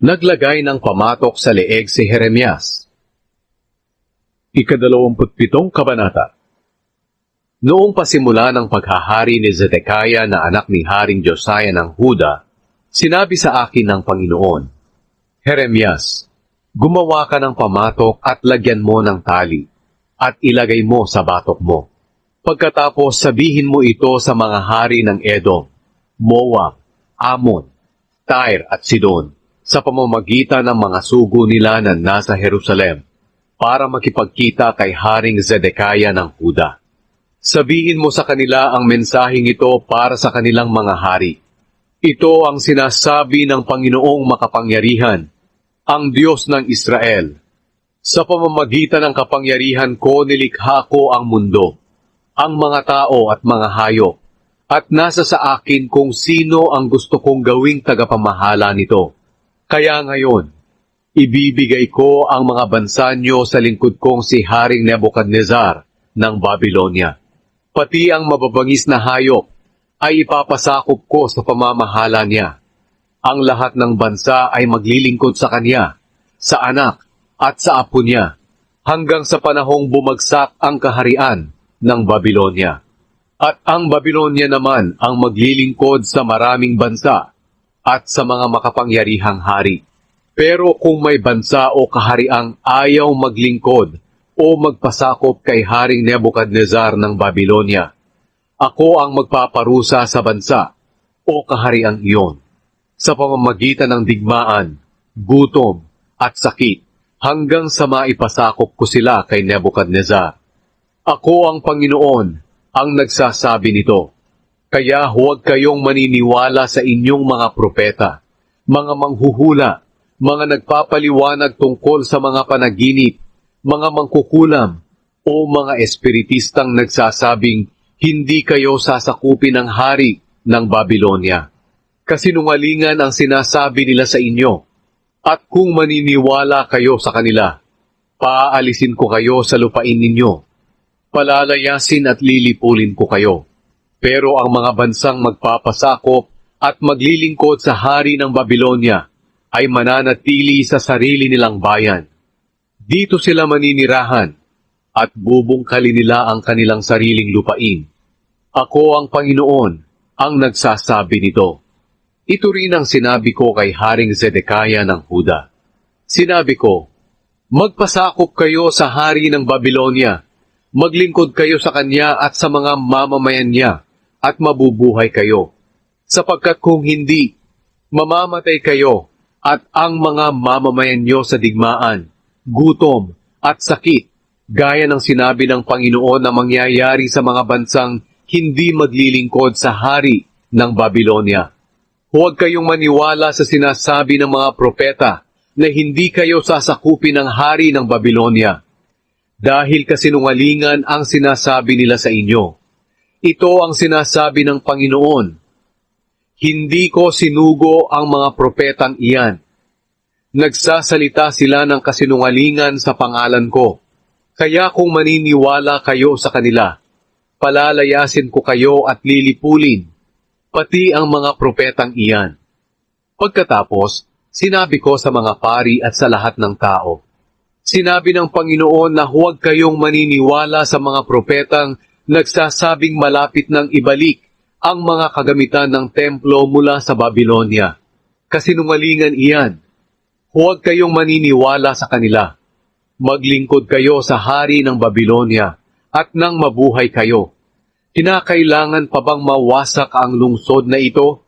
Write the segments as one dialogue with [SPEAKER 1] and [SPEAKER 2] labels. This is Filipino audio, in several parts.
[SPEAKER 1] Naglagay ng pamatok sa leeg si Jeremias. Ika-27 Kabanata. Noong pasimula ng paghahari ni Zedekiah na anak ni Haring Josiah ng Huda, sinabi sa akin ng Panginoon, Jeremias, gumawa ka ng pamatok at lagyan mo ng tali, at ilagay mo sa batok mo. Pagkatapos sabihin mo ito sa mga hari ng Edom, Moab, Ammon, Tyre at Sidon, sa pamamagitan ng mga sugo nila na nasa Jerusalem, para makipagkita kay Haring Zedekiah ng Huda. Sabihin mo sa kanila ang mensaheng ito para sa kanilang mga hari. Ito ang sinasabi ng Panginoong makapangyarihan, ang Diyos ng Israel. Sa pamamagitan ng kapangyarihan ko nilikha ko ang mundo, ang mga tao at mga hayop, at nasa sa akin kung sino ang gusto kong gawing tagapamahala nito. Kaya ngayon, ibibigay ko ang mga bansa niyo sa lingkod kong si Haring Nebuchadnezzar ng Babylonia. Pati ang mababangis na hayop ay ipapasakop ko sa pamamahala niya. Ang lahat ng bansa ay maglilingkod sa kanya, sa anak at sa apo niya, hanggang sa panahong bumagsak ang kaharian ng Babylonia. At ang Babylonia naman ang maglilingkod sa maraming bansa at sa mga makapangyarihang hari. Pero kung may bansa o kahariang ayaw maglingkod o magpasakop kay Haring Nebuchadnezzar ng Babylonia, ako ang magpaparusa sa bansa o kahariang iyon, sa pamamagitan ng digmaan, gutom at sakit, hanggang sa maipasakop ko sila kay Nebuchadnezzar. Ako ang Panginoon ang nagsasabi nito. Kaya huwag kayong maniniwala sa inyong mga propeta, mga manghuhula, mga nagpapaliwanag tungkol sa mga panaginip, mga mangkukulam, o mga espiritistang nagsasabing hindi kayo sasakupin ng hari ng Babylonia. Kasinungalingan ang sinasabi nila sa inyo, at kung maniniwala kayo sa kanila, paaalisin ko kayo sa lupain ninyo, palalayasin at lilipulin ko kayo. Pero ang mga bansang magpapasakop at maglilingkod sa hari ng Babylonia ay mananatili sa sarili nilang bayan. Dito sila maninirahan at bubungkalin nila ang kanilang sariling lupain. Ako ang Panginoon ang nagsasabi nito. Ito rin ang sinabi ko kay Haring Zedekiah ng Huda. Sinabi ko, magpasakop kayo sa hari ng Babylonia, maglingkod kayo sa kanya at sa mga mamamayan niya, at mabubuhay kayo. Sapagkat kung hindi, mamamatay kayo at ang mga mamamayan niyo sa digmaan, gutom at sakit, gaya ng sinabi ng Panginoon na mangyayari sa mga bansang hindi maglilingkod sa hari ng Babylonia. Huwag kayong maniwala sa sinasabi ng mga propeta na hindi kayo sasakupin ng hari ng Babylonia, dahil kasinungalingan ang sinasabi nila sa inyo. Ito ang sinasabi ng Panginoon. Hindi ko sinugo ang mga propetang iyan. Nagsasalita sila ng kasinungalingan sa pangalan ko. Kaya kung maniniwala kayo sa kanila, palalayasin ko kayo at lilipulin, pati ang mga propetang iyan. Pagkatapos, sinabi ko sa mga pari at sa lahat ng tao, sinabi ng Panginoon na huwag kayong maniniwala sa mga propetang nagsasabing malapit ng ibalik ang mga kagamitan ng templo mula sa Babylonia. Kasinungalingan iyan. Huwag kayong maniniwala sa kanila. Maglingkod kayo sa hari ng Babylonia at nang mabuhay kayo. Kinakailangan pa bang mawasak ang lungsod na ito?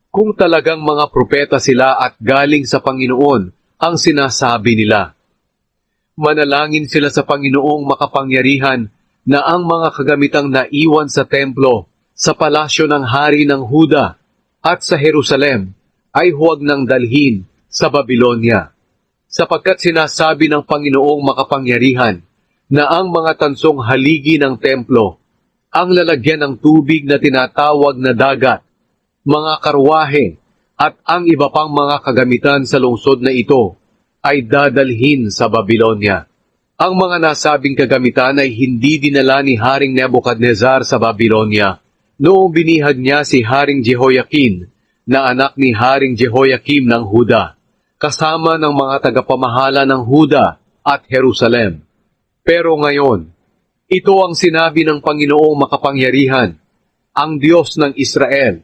[SPEAKER 1] Kung talagang mga propeta sila at galing sa Panginoon ang sinasabi nila. Manalangin sila sa Panginoong makapangyarihan na ang mga kagamitang naiwan sa templo, sa palasyo ng hari ng Huda at sa Jerusalem ay huwag nang dalhin sa Babylonia. Sapagkat sinasabi ng Panginoong makapangyarihan na ang mga tansong haligi ng templo, ang lalagyan ng tubig na tinatawag na dagat, mga karwahe at ang iba pang mga kagamitan sa lungsod na ito ay dadalhin sa Babylonia. Ang mga nasabing kagamitan ay hindi dinala ni Haring Nebuchadnezzar sa Babylonia noong binihag niya si Haring Jehoiakim na anak ni Haring Jehoiakim ng Huda. kasama ng mga tagapamahala ng Huda at Jerusalem. Pero ngayon, ito ang sinabi ng Panginoong makapangyarihan, ang Diyos ng Israel.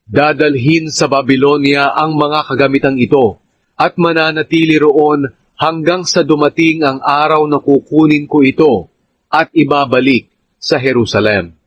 [SPEAKER 1] Dadalhin sa Babylonia ang mga kagamitang ito at mananatili roon hanggang sa dumating ang araw na kukunin ko ito at ibabalik sa Jerusalem.